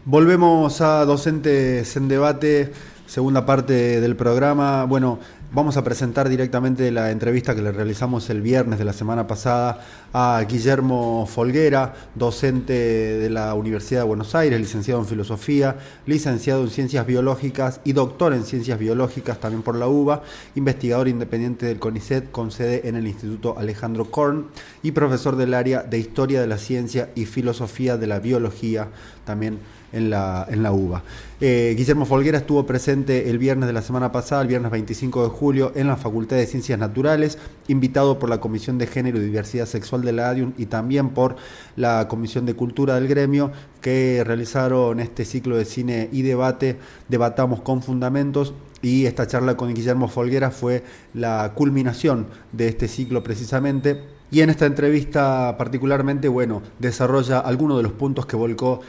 Volvemos a Docentes en Debate, segunda parte del programa. Bueno, vamos a presentar directamente la entrevista que le realizamos el viernes de la semana pasada a Guillermo Folguera, docente de la Universidad de Buenos Aires, licenciado en Filosofía, licenciado en Ciencias Biológicas y doctor en Ciencias Biológicas también por la UBA, investigador independiente del CONICET con sede en el Instituto Alejandro Korn y profesor del área de Historia de la Ciencia y Filosofía de la Biología también en la UBA. Guillermo Folguera estuvo presente el viernes de la semana pasada, el viernes 25 de julio, en la Facultad de Ciencias Naturales, invitado por la Comisión de Género y Diversidad Sexual de la ADIUN y también por la Comisión de Cultura del gremio, que realizaron este ciclo de cine y debate, Debatamos con Fundamentos, y esta charla con Guillermo Folguera fue la culminación de este ciclo precisamente. Y en esta entrevista particularmente, bueno, desarrolla algunos de los puntos que volcó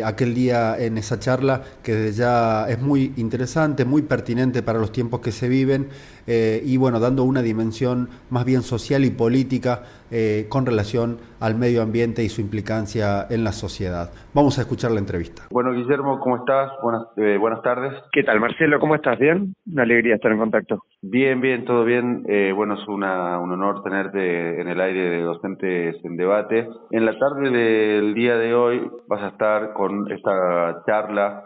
aquel día en esa charla, que desde ya es muy interesante, muy pertinente para los tiempos que se viven, y bueno, dando una dimensión más bien social y política con relación al medio ambiente y su implicancia en la sociedad. Vamos a escuchar la entrevista. Bueno, Guillermo, ¿cómo estás? Buenas tardes. ¿Qué tal, Marcelo? ¿Cómo estás? ¿Bien? Una alegría estar en contacto. Bien, bien, todo bien. Bueno, es un honor tenerte en el aire de Docentes en Debate. En la tarde del día de hoy vas a estar con esta charla,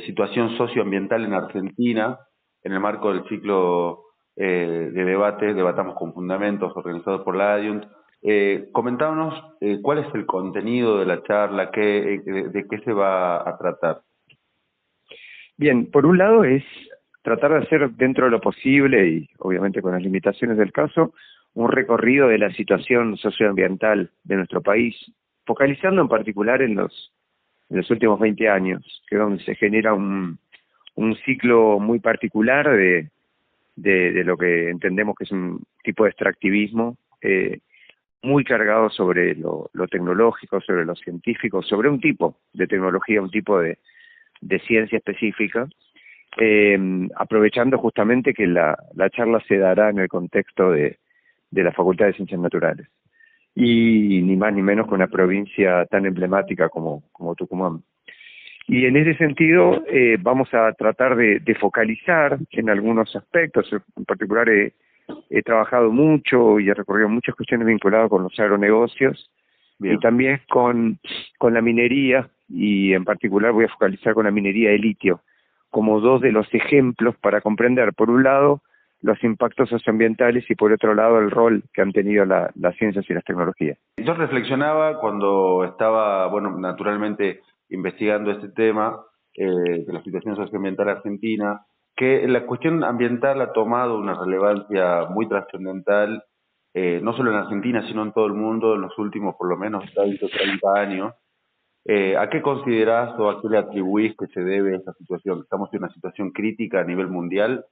Situación socioambiental en Argentina, en el marco del ciclo de debate, Debatamos con Fundamentos, organizado por la ADIUNT. Comentámonos cuál es el contenido de la charla, de qué se va a tratar. Bien, por un lado es tratar de hacer dentro de lo posible y obviamente con las limitaciones del caso, un recorrido de la situación socioambiental de nuestro país, focalizando en particular en los últimos 20 años, que es donde se genera un ciclo muy particular de lo que entendemos que es un tipo de extractivismo, muy cargado sobre lo tecnológico, sobre lo científico, sobre un tipo de tecnología, un tipo de ciencia específica, aprovechando justamente que la charla se dará en el contexto de la Facultad de Ciencias Naturales. Y ni más ni menos con una provincia tan emblemática como Tucumán. Y en ese sentido vamos a tratar de focalizar en algunos aspectos. En particular he trabajado mucho y he recorrido muchas cuestiones vinculadas con los agronegocios. Bien. Y también con la minería, y en particular voy a focalizar con la minería de litio, como dos de los ejemplos para comprender, por un lado, los impactos socioambientales y por otro lado el rol que han tenido las ciencias y las tecnologías. Yo reflexionaba cuando estaba, bueno, naturalmente investigando este tema de la situación socioambiental argentina, que la cuestión ambiental ha tomado una relevancia muy trascendental, no solo en Argentina, sino en todo el mundo en los últimos por lo menos 20 o 30 años. ¿A qué considerás o a qué le atribuís que se debe esta situación? ¿Estamos en una situación crítica a nivel mundial?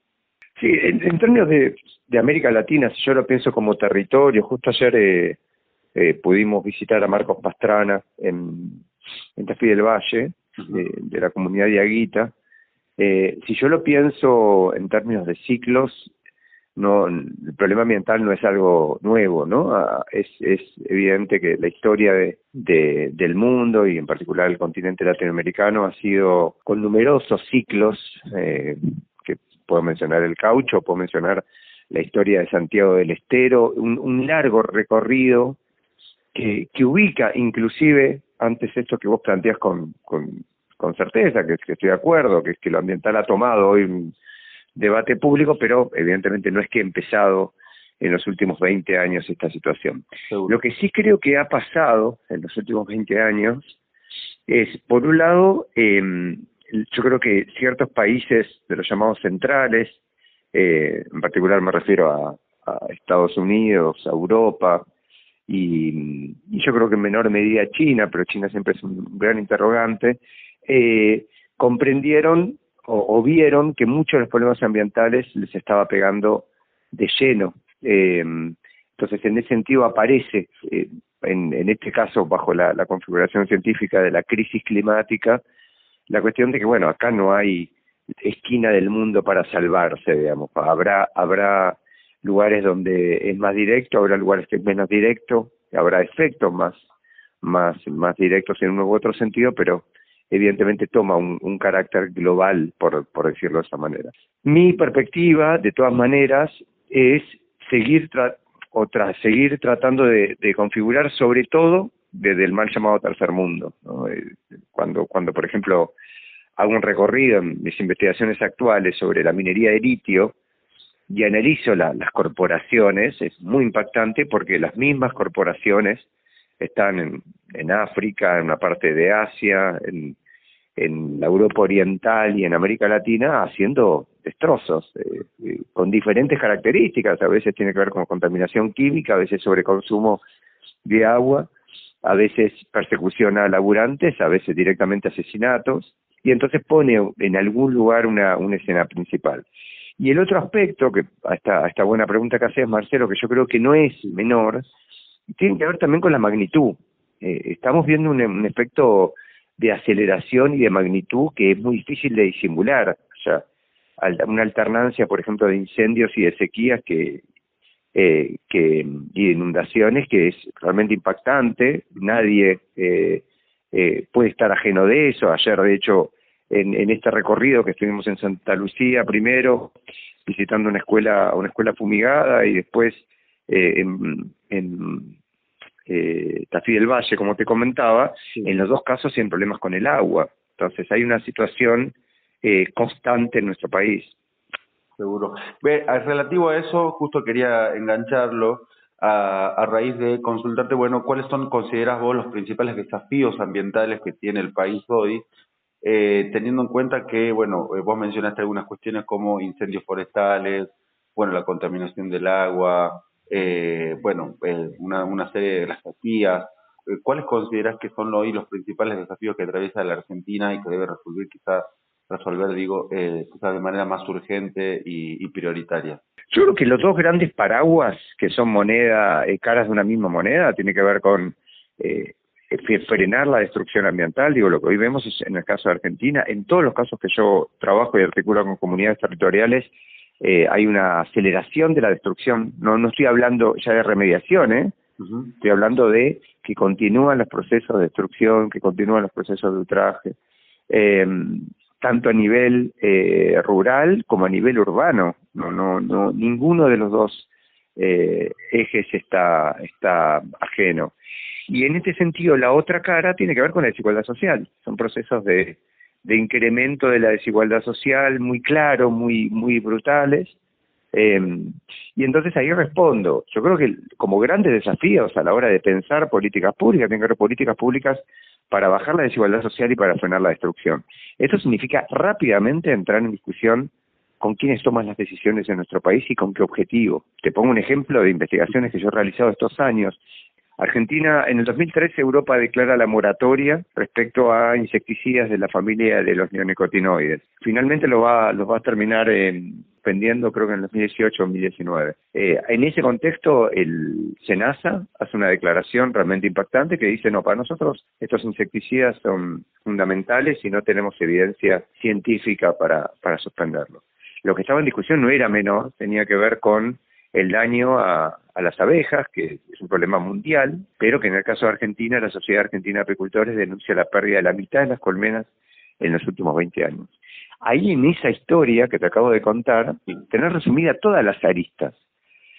Sí, en términos de América Latina, si yo lo pienso como territorio, justo ayer pudimos visitar a Marcos Pastrana en Tafí del Valle, de la comunidad de Aguita. Si yo lo pienso en términos de ciclos, no, el problema ambiental no es algo nuevo, ¿no? Es evidente que la historia del mundo y en particular el continente latinoamericano ha sido con numerosos ciclos, que puedo mencionar el caucho, puedo mencionar la historia de Santiago del Estero, un largo recorrido que ubica inclusive, antes esto que vos planteás con certeza, que estoy de acuerdo, que es que lo ambiental ha tomado hoy un debate público, pero evidentemente no es que ha empezado en los últimos 20 años esta situación. Seguro. Lo que sí creo que ha pasado en los últimos 20 años es, por un lado, yo creo que ciertos países de los llamados centrales, en particular me refiero a Estados Unidos, a Europa, y yo creo que en menor medida China, pero China siempre es un gran interrogante, comprendieron o vieron que muchos de los problemas ambientales les estaba pegando de lleno. Entonces, en ese sentido aparece, en este caso, bajo la configuración científica de la crisis climática, la cuestión de que, bueno, acá no hay esquina del mundo para salvarse, digamos. Habrá lugares donde es más directo, habrá lugares que es menos directo, habrá efectos más directos en uno u otro sentido, pero evidentemente toma un carácter global, por decirlo de esa manera. Mi perspectiva, de todas maneras, es seguir tratando de configurar, sobre todo desde el mal llamado tercer mundo, ¿no? Cuando, por ejemplo, hago un recorrido en mis investigaciones actuales sobre la minería de litio y analizo las corporaciones, es muy impactante porque las mismas corporaciones están en África, en una parte de Asia, en la Europa Oriental y en América Latina haciendo destrozos, con diferentes características. A veces tiene que ver con contaminación química, a veces sobreconsumo de agua, a veces persecución a laburantes, a veces directamente asesinatos, y entonces pone en algún lugar una escena principal. Y el otro aspecto, que a esta buena pregunta que haces, Marcelo, que yo creo que no es menor, tiene que ver también con la magnitud. Estamos viendo un efecto de aceleración y de magnitud que es muy difícil de disimular. O sea, una alternancia, por ejemplo, de incendios y de sequías y de inundaciones que es realmente impactante. Nadie puede estar ajeno de eso. Ayer, de hecho, en este recorrido que estuvimos en Santa Lucía primero, visitando una escuela fumigada, y después en Tafí del Valle, como te comentaba, sí. En los dos casos tienen problemas con el agua. Entonces hay una situación constante en nuestro país. Seguro. Relativo a eso, justo quería engancharlo a raíz de consultarte, bueno, ¿cuáles consideras vos los principales desafíos ambientales que tiene el país hoy? Teniendo en cuenta que, bueno, vos mencionaste algunas cuestiones como incendios forestales, bueno, la contaminación del agua, una serie de las sequías. ¿Cuáles consideras que son hoy los principales desafíos que atraviesa la Argentina y que debe quizás de manera más urgente y prioritaria? Yo creo que los dos grandes paraguas que son caras de una misma moneda, tiene que ver con frenar la destrucción ambiental. Digo, lo que hoy vemos es en el caso de Argentina, en todos los casos que yo trabajo y articulo con comunidades territoriales, hay una aceleración de la destrucción. No estoy hablando ya de remediación, Uh-huh. Estoy hablando de que continúan los procesos de destrucción, que continúan los procesos de ultraje, tanto a nivel rural como a nivel urbano. No, ninguno de los dos ejes está ajeno. Y en este sentido, la otra cara tiene que ver con la desigualdad social. Son procesos de incremento de la desigualdad social muy claros, muy brutales. Y entonces ahí respondo. Yo creo que como grandes desafíos a la hora de pensar políticas públicas, tienen que haber políticas públicas para bajar la desigualdad social y para frenar la destrucción. Esto significa rápidamente entrar en discusión con quiénes toman las decisiones en nuestro país y con qué objetivo. Te pongo un ejemplo de investigaciones que yo he realizado estos años. Argentina, en el 2013, Europa declara la moratoria respecto a insecticidas de la familia de los neonicotinoides. Finalmente lo va a terminar pendiendo, creo que en el 2018 o 2019. En ese contexto, el SENASA hace una declaración realmente impactante que dice, no, para nosotros estos insecticidas son fundamentales y no tenemos evidencia científica para suspenderlo. Lo que estaba en discusión no era menor, tenía que ver con el daño a las abejas, que es un problema mundial, pero que en el caso de Argentina, la Sociedad Argentina de Apicultores denuncia la pérdida de la mitad de las colmenas en los últimos 20 años. Ahí en esa historia que te acabo de contar, tener resumida todas las aristas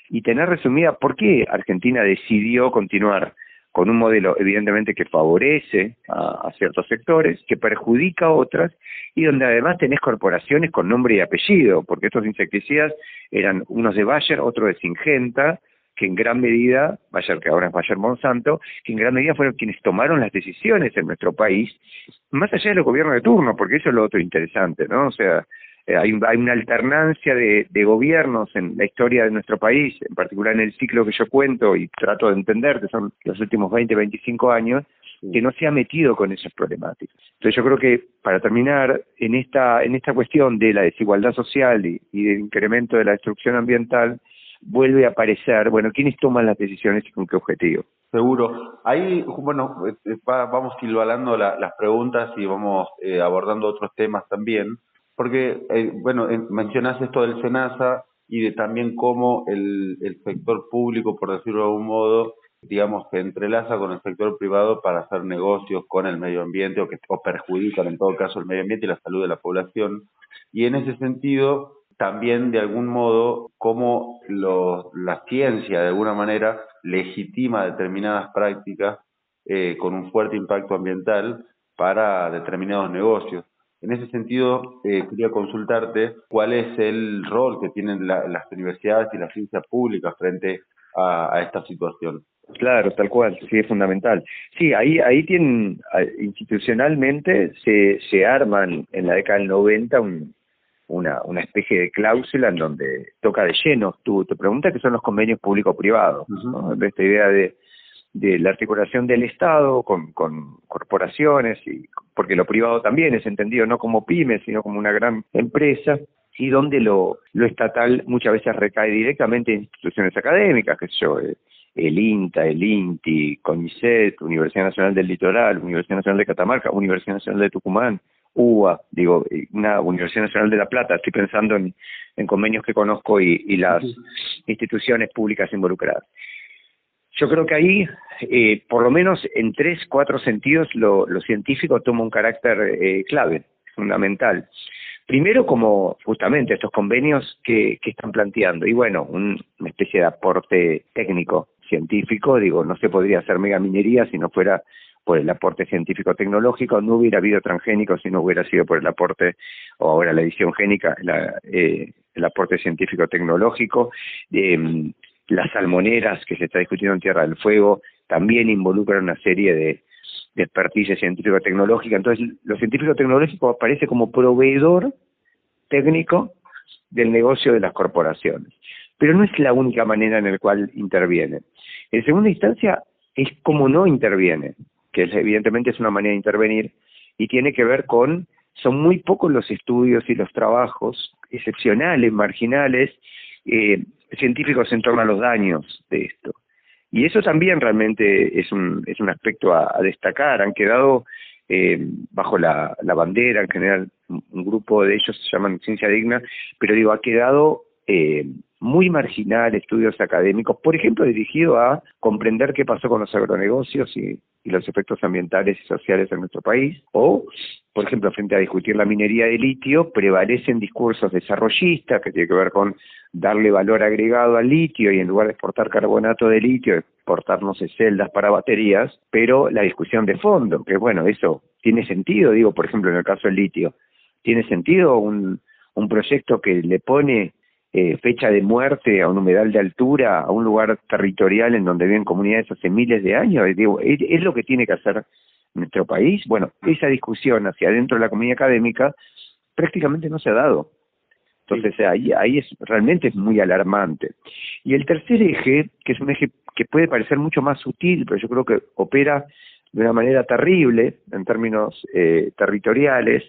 y tener resumida por qué Argentina decidió continuar con un modelo evidentemente que favorece a ciertos sectores, que perjudica a otras, y donde además tenés corporaciones con nombre y apellido, porque estos insecticidas eran unos de Bayer, otros de Syngenta, que en gran medida, Bayer, que ahora es Bayer Monsanto, que en gran medida fueron quienes tomaron las decisiones en nuestro país, más allá de los gobiernos de turno, porque eso es lo otro interesante, ¿no? O sea, hay una alternancia de gobiernos en la historia de nuestro país, en particular en el ciclo que yo cuento y trato de entender, que son los últimos 20, 25 años, que no se ha metido con esas problemáticas. Entonces yo creo que, para terminar, en esta cuestión de la desigualdad social y del incremento de la destrucción ambiental, vuelve a aparecer, bueno, ¿quiénes toman las decisiones y con qué objetivo? Seguro. Ahí, bueno, vamos silbalando las preguntas y vamos abordando otros temas también. Porque, mencionas esto del SENASA y de también cómo el sector público, por decirlo de algún modo, digamos, se entrelaza con el sector privado para hacer negocios con el medio ambiente o perjudican en todo caso el medio ambiente y la salud de la población. Y en ese sentido, también de algún modo, cómo la ciencia de alguna manera legitima determinadas prácticas con un fuerte impacto ambiental para determinados negocios. En ese sentido, quería consultarte cuál es el rol que tienen las universidades y la ciencia pública frente a esta situación. Claro, tal cual, sí, es fundamental. Sí, ahí tienen, institucionalmente se arman en la década del 90 una especie de cláusula en donde toca de lleno tu pregunta, que son los convenios público-privados, ¿no? De esta idea de la articulación del Estado con corporaciones, y porque lo privado también es entendido no como pymes, sino como una gran empresa, y donde lo estatal muchas veces recae directamente en instituciones académicas, que sé yo, el INTA, el INTI, CONICET, Universidad Nacional del Litoral, Universidad Nacional de Catamarca, Universidad Nacional de Tucumán, UBA, una Universidad Nacional de La Plata. Estoy pensando en convenios que conozco y las instituciones públicas involucradas. Yo creo que ahí, por lo menos en 3, 4 sentidos, lo científico toma un carácter clave, fundamental. Primero, como justamente estos convenios que están planteando, y bueno, una especie de aporte técnico, científico, no se podría hacer megaminería si no fuera por el aporte científico-tecnológico, no hubiera habido transgénicos si no hubiera sido por el aporte, o ahora la edición génica, el aporte científico-tecnológico. Las salmoneras que se está discutiendo en Tierra del Fuego también involucran una serie de expertise científico-tecnológica. Entonces, lo científico-tecnológico aparece como proveedor técnico del negocio de las corporaciones. Pero no es la única manera en la cual interviene. En segunda instancia, es como no interviene, que evidentemente es una manera de intervenir, y tiene que ver son muy pocos los estudios y los trabajos excepcionales, marginales, científicos en torno a los daños de esto. Y eso también realmente es un aspecto a destacar. Han quedado bajo la bandera, en general, un grupo de ellos se llaman Ciencia Digna, pero ha quedado muy marginal estudios académicos, por ejemplo, dirigido a comprender qué pasó con los agronegocios y los efectos ambientales y sociales en nuestro país, o, por ejemplo, frente a discutir la minería de litio, prevalecen discursos desarrollistas que tienen que ver con darle valor agregado al litio y en lugar de exportar carbonato de litio, exportar, no sé, celdas para baterías, pero la discusión de fondo, que bueno, eso tiene sentido, por ejemplo, en el caso del litio, tiene sentido un proyecto que le pone fecha de muerte a un humedal de altura, a un lugar territorial en donde viven comunidades hace miles de años. ¿Es lo que tiene que hacer nuestro país? Bueno, esa discusión hacia adentro de la comunidad académica prácticamente no se ha dado. Entonces ahí realmente es muy alarmante. Y el tercer eje, que es un eje que puede parecer mucho más sutil, pero yo creo que opera de una manera terrible en términos territoriales,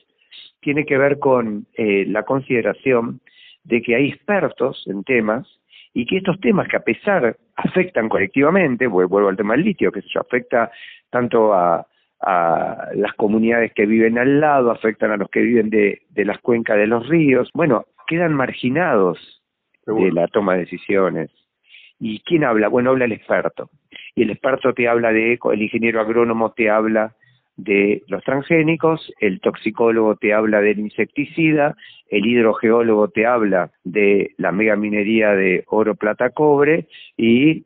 tiene que ver con la consideración de que hay expertos en temas y que estos temas que a pesar afectan colectivamente, vuelvo al tema del litio, que eso afecta tanto a las comunidades que viven al lado, afectan a los que viven de las cuencas de los ríos, bueno, quedan marginados de la toma de decisiones. ¿Y quién habla? Bueno, habla el experto. Y el experto te habla el ingeniero agrónomo te habla de los transgénicos, el toxicólogo te habla del insecticida, el hidrogeólogo te habla de la megaminería de oro, plata, cobre y,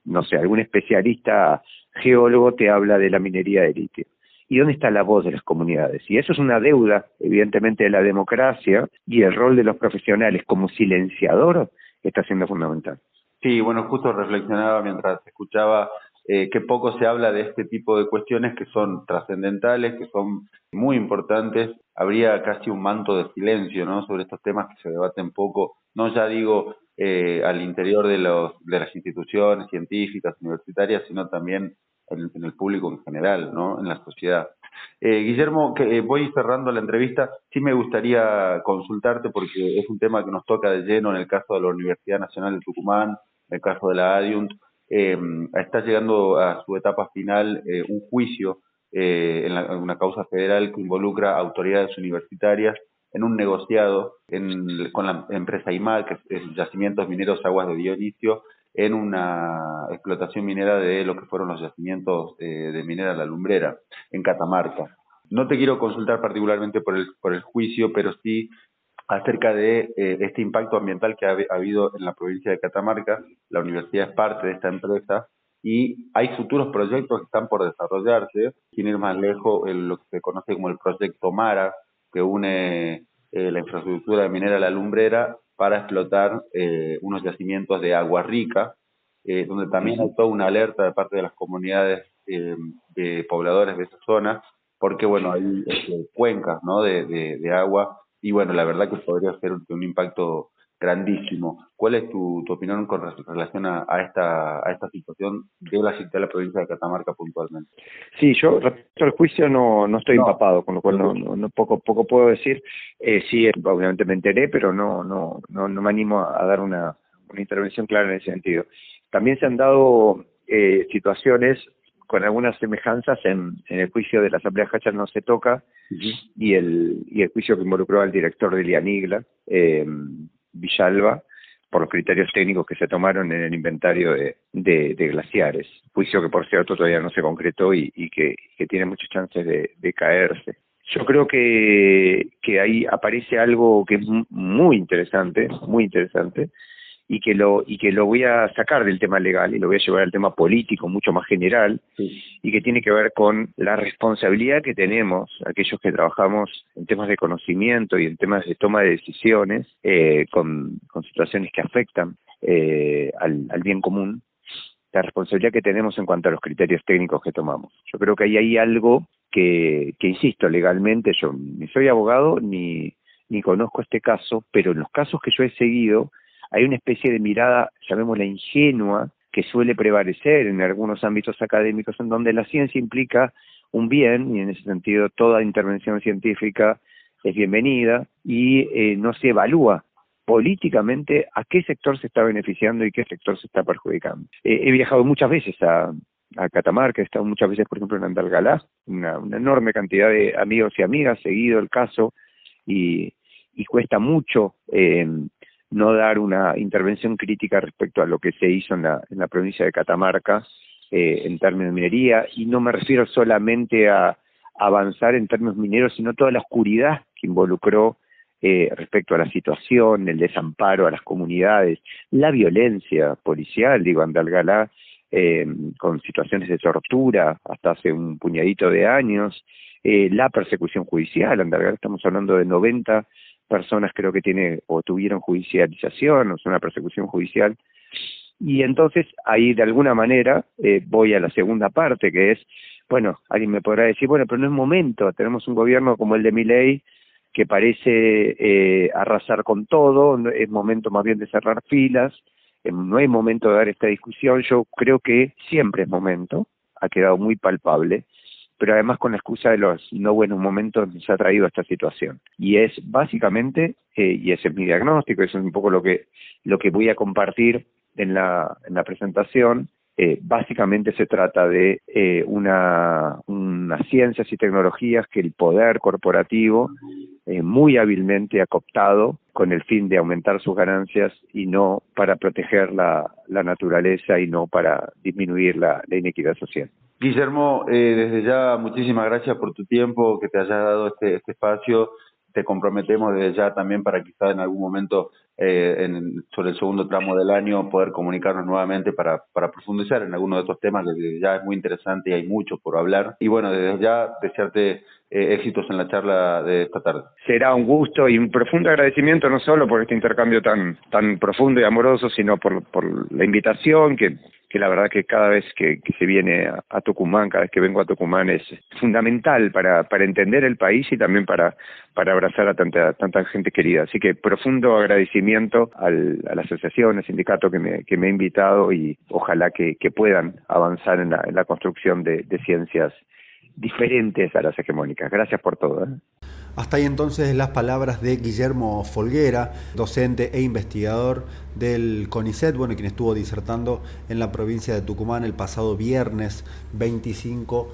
no sé, algún especialista geólogo te habla de la minería de litio. ¿Y dónde está la voz de las comunidades? Y eso es una deuda, evidentemente, de la democracia, y el rol de los profesionales como silenciador está siendo fundamental. Sí, bueno, justo reflexionaba mientras escuchaba que poco se habla de este tipo de cuestiones que son trascendentales, que son muy importantes. Habría casi un manto de silencio, ¿no?, sobre estos temas que se debaten poco, no ya digo al interior de las instituciones científicas, universitarias, sino también en el público en general, ¿no?, en la sociedad. Guillermo, voy cerrando la entrevista. Sí me gustaría consultarte porque es un tema que nos toca de lleno en el caso de la Universidad Nacional de Tucumán, en el caso de la ADIUNT. Está llegando a su etapa final un juicio en una causa federal que involucra a autoridades universitarias en un negociado con la empresa IMAD, que es Yacimientos Mineros Aguas de Dionisio, en una explotación minera de lo que fueron los yacimientos de minera La Lumbrera, en Catamarca. No te quiero consultar particularmente por el juicio, pero sí acerca de este impacto ambiental que ha habido en la provincia de Catamarca. La universidad es parte de esta empresa y hay futuros proyectos que están por desarrollarse, sin ir más lejos, lo que se conoce como el proyecto MARA, que une la infraestructura minera La Lumbrera para explotar unos yacimientos de agua rica, donde también hay toda una alerta de parte de las comunidades de pobladores de esa zona, porque bueno, hay cuencas, ¿no?, de agua, y bueno, la verdad que podría ser un impacto grandísimo. ¿Cuál es tu opinión con relación a esta situación de la provincia de Catamarca puntualmente? Sí, yo respecto al juicio no estoy empapado, con lo cual no poco puedo decir. Sí, obviamente me enteré, pero no me animo a dar una intervención clara en ese sentido. También se han dado situaciones con algunas semejanzas en el juicio de la Asamblea Hachal No Se Toca, y el juicio que involucró al director de Lianigla, Villalba, por los criterios técnicos que se tomaron en el inventario de glaciares. Juicio que, por cierto, todavía no se concretó y que tiene muchas chances de caerse. Yo creo que ahí aparece algo que es muy interesante, y que lo voy a sacar del tema legal y lo voy a llevar al tema político mucho más general, y que tiene que ver con la responsabilidad que tenemos aquellos que trabajamos en temas de conocimiento y en temas de toma de decisiones con situaciones que afectan al bien común, la responsabilidad que tenemos en cuanto a los criterios técnicos que tomamos. Yo creo que ahí hay algo que insisto, legalmente yo ni soy abogado ni conozco este caso, pero en los casos que yo he seguido hay una especie de mirada, llamémosla ingenua, que suele prevalecer en algunos ámbitos académicos, en donde la ciencia implica un bien, y en ese sentido toda intervención científica es bienvenida, y no se evalúa políticamente a qué sector se está beneficiando y qué sector se está perjudicando. He viajado muchas veces a Catamarca, he estado muchas veces, por ejemplo, en Andalgalá, una enorme cantidad de amigos y amigas, seguido el caso, y cuesta mucho no dar una intervención crítica respecto a lo que se hizo en la provincia de Catamarca en términos de minería, y no me refiero solamente a avanzar en términos mineros, sino toda la oscuridad que involucró respecto a la situación, el desamparo a las comunidades, la violencia policial, Andalgalá, con situaciones de tortura hasta hace un puñadito de años, la persecución judicial. Andalgalá, estamos hablando de 90 personas creo que tuvieron judicialización, o sea, una persecución judicial. Y entonces ahí de alguna manera voy a la segunda parte, que es, bueno, alguien me podrá decir, bueno, pero no es momento, tenemos un gobierno como el de Milei que parece arrasar con todo, es momento más bien de cerrar filas, no es momento de dar esta discusión. Yo creo que siempre es momento, ha quedado muy palpable, pero además con la excusa de los no buenos momentos nos ha traído a esta situación. Y es básicamente, y ese es mi diagnóstico, eso es un poco lo que voy a compartir en la presentación, básicamente se trata de unas ciencias y tecnologías que el poder corporativo muy hábilmente ha cooptado con el fin de aumentar sus ganancias y no para proteger la naturaleza y no para disminuir la inequidad social. Guillermo, desde ya muchísimas gracias por tu tiempo, que te hayas dado este espacio. Te comprometemos desde ya también para quizás en algún momento sobre el segundo tramo del año poder comunicarnos nuevamente para profundizar en algunos de estos temas, que desde ya es muy interesante y hay mucho por hablar. Y bueno, desde ya desearte éxitos en la charla de esta tarde. Será un gusto y un profundo agradecimiento, no solo por este intercambio tan profundo y amoroso, sino por la invitación, que la verdad que cada vez que se viene a Tucumán, cada vez que vengo a Tucumán, es fundamental para entender el país y también para abrazar a tanta gente querida. Así que profundo agradecimiento a la asociación, al sindicato que me ha invitado, y ojalá que puedan avanzar en la construcción de ciencias diferentes a las hegemónicas. Gracias por todo. Hasta ahí entonces las palabras de Guillermo Folguera, docente e investigador del CONICET, quien estuvo disertando en la provincia de Tucumán el pasado viernes 25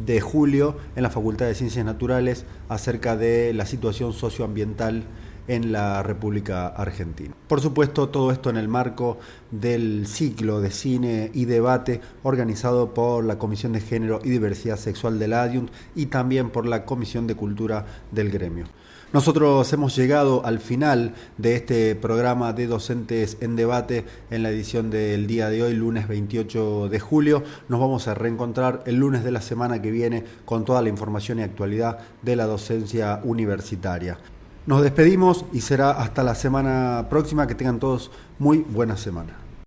de julio en la Facultad de Ciencias Naturales acerca de la situación socioambiental en la República Argentina. Por supuesto, todo esto en el marco del ciclo de cine y debate organizado por la Comisión de Género y Diversidad Sexual del ADIUNT y también por la Comisión de Cultura del gremio. Nosotros hemos llegado al final de este programa de Docentes en Debate en la edición del día de hoy, lunes 28 de julio. Nos vamos a reencontrar el lunes de la semana que viene con toda la información y actualidad de la docencia universitaria. Nos despedimos y será hasta la semana próxima. Que tengan todos muy buena semana.